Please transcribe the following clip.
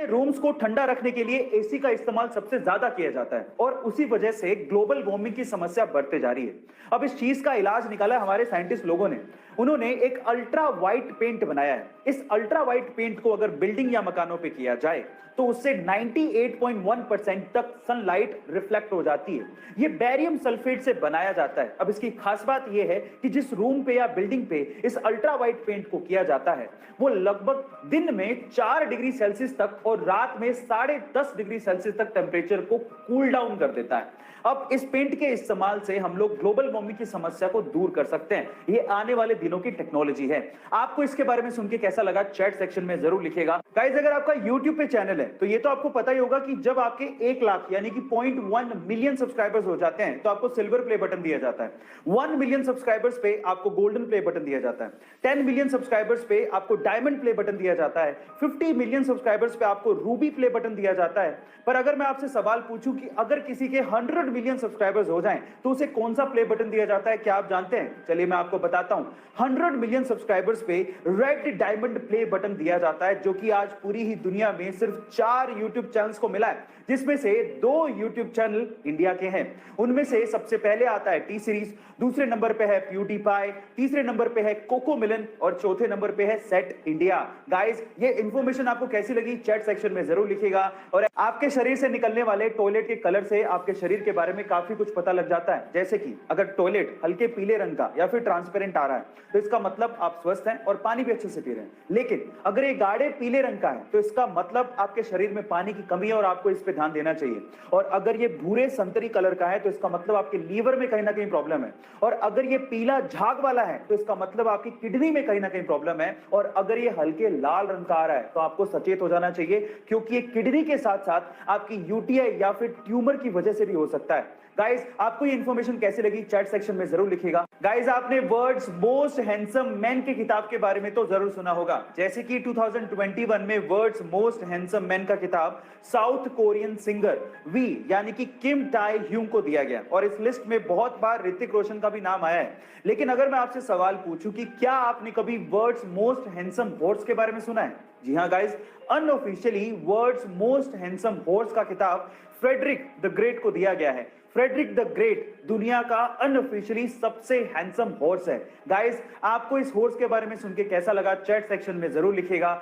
Rooms को ठंडा रखने के लिए एसी का इस्तेमाल सबसे ज्यादा किया जाता है और उसी वजह से ग्लोबल वार्मिंग की समस्या बढ़ते जा रही है। अब इस चीज का इलाज निकाला है हमारे साइंटिस्ट लोगों ने। उन्होंने एक अल्ट्रा वाइट पेंट बनाया है। इस अल्ट्रा वाइट पेंट को अगर बिल्डिंग या मकानों पे किया जाए तो उससे 98.1% तक सनलाइट रिफ्लेक्ट हो जाती है। ये बेरियम सल्फेट से बनाया जाता है। अब इसकी खास बात यह है कि जिस रूम पे या बिल्डिंग पे इस अल्ट्रा वाइट पेंट को किया जाता है वो लगभग दिन में 4 डिग्री सेल्सियस तक और रात में 10.5 डिग्री सेल्सियस तक टेम्परेचर को कूल डाउन कर देता है। अब इस पेंट के इस्तेमाल से हम लोग ग्लोबल वार्मिंग की समस्या को दूर कर सकते हैं। ये आने वाले दिनों की टेक्नोलॉजी है। आपको इसके बारे में सुन के कैसा लगा चैट सेक्शन में जरूर लिखिएगा। गाइस, अगर आपका YouTube पे चैनल है तो ये तो आपको पता ही होगा कि जब आपके 1 लाख यानी कि 0.1 मिलियन सब्सक्राइबर्स हो जाते हैं तो आपको सिल्वर प्ले बटन दिया जाता है। 1 मिलियन सब्सक्राइबर्स पे आपको गोल्डन प्ले बटन दिया जाता है। 10 मिलियन सब्सक्राइबर्स पे आपको डायमंड प्ले बटन दिया जाता है। 50 मिलियन सब्सक्राइबर्स पे आपको रूबी प्ले बटन दिया जाता है। पर अगर मैं आपसे सवाल पूछूं कि अगर किसी के 100 मिलियन सब्सक्राइबर्स हो जाएं तो उसे कौन सा प्ले बटन दिया जाता है, क्या आप जानते हैं? चलिए मैं आपको बताता हूं। 100 मिलियन सब्सक्राइबर्स पे रेड डायमंड प्ले बटन दिया जाता है, जो कि आज पूरी ही दुनिया में सिर्फ 4 YouTube चैनल्स को मिला है, जिसमें से 2 YouTube चैनल इंडिया के हैं। उनमें से सबसे पहले आता है टी सीरीज, दूसरे नंबर पे है प्यूडीपाई, तीसरे नंबर पे है कोको मिलन और चौथे नंबर पे है सेट इंडिया। गाइस, ये इंफॉर्मेशन आपको कैसी लगी चैट सेक्शन में जरूर लिखिएगा। और आपके शरीर से निकलने वाले टॉयलेट के कलर से आपके शरीर के बारे में काफी कुछ पता लग जाता है। जैसे कि अगर टॉयलेट हल्के पीले रंग का या फिर ट्रांसपेरेंट आ रहा है तो इसका मतलब आप स्वस्थ हैं और पानी भी अच्छे से पी रहे हैं। लेकिन अगर ये गाढ़े पीले रंग का है तो इसका मतलब आपके शरीर में पानी की कमी है और आपको इस पे ध्यान देना चाहिए। और अगर ये भूरे संतरी कलर का है तो इसका मतलब आपके लीवर में कहीं ना कहीं प्रॉब्लम है। और अगर ये पीला झाग वाला है तो इसका मतलब आपकी किडनी में कहीं ना कहीं प्रॉब्लम है। और अगर ये हल्के लाल रंग का आ रहा है तो आपको सचेत हो जाना चाहिए, क्योंकि ये किडनी के साथ साथ आपकी यूटीआई या फिर ट्यूमर की वजह से भी हो सकता है। गाइस, आपको ये इंफॉर्मेशन कैसी लगी चैट सेक्शन में जरूर लिखिएगा। गाइस, आपने वर्ल्ड्स मोस्ट हैंडसम मैन की किताब के बारे में तो जरूर सुना होगा। जैसे कि 2021 में वर्ल्ड्स मोस्ट हैंडसम मैन का किताब साउथ कोरियन सिंगर वी यानी कि किम टाई ह्यूंग को दिया गया और इस लिस्ट में बहुत बार ऋतिक रोशन का भी नाम आया है। लेकिन अगर मैं आपसे सवाल पूछूं कि क्या आपने कभी वर्ल्ड्स मोस्ट हैंडसम हॉर्स के बारे में सुना है? जी हाँ guys, unofficially world's most handsome horse का किताब फ्रेडरिक द ग्रेट को दिया गया है। फ्रेडरिक द ग्रेट दुनिया का अनऑफिशियली सबसे हैंडसम हॉर्स है। गाइस, आपको इस हॉर्स के बारे में सुन के कैसा लगा चैट सेक्शन में जरूर लिखिएगा।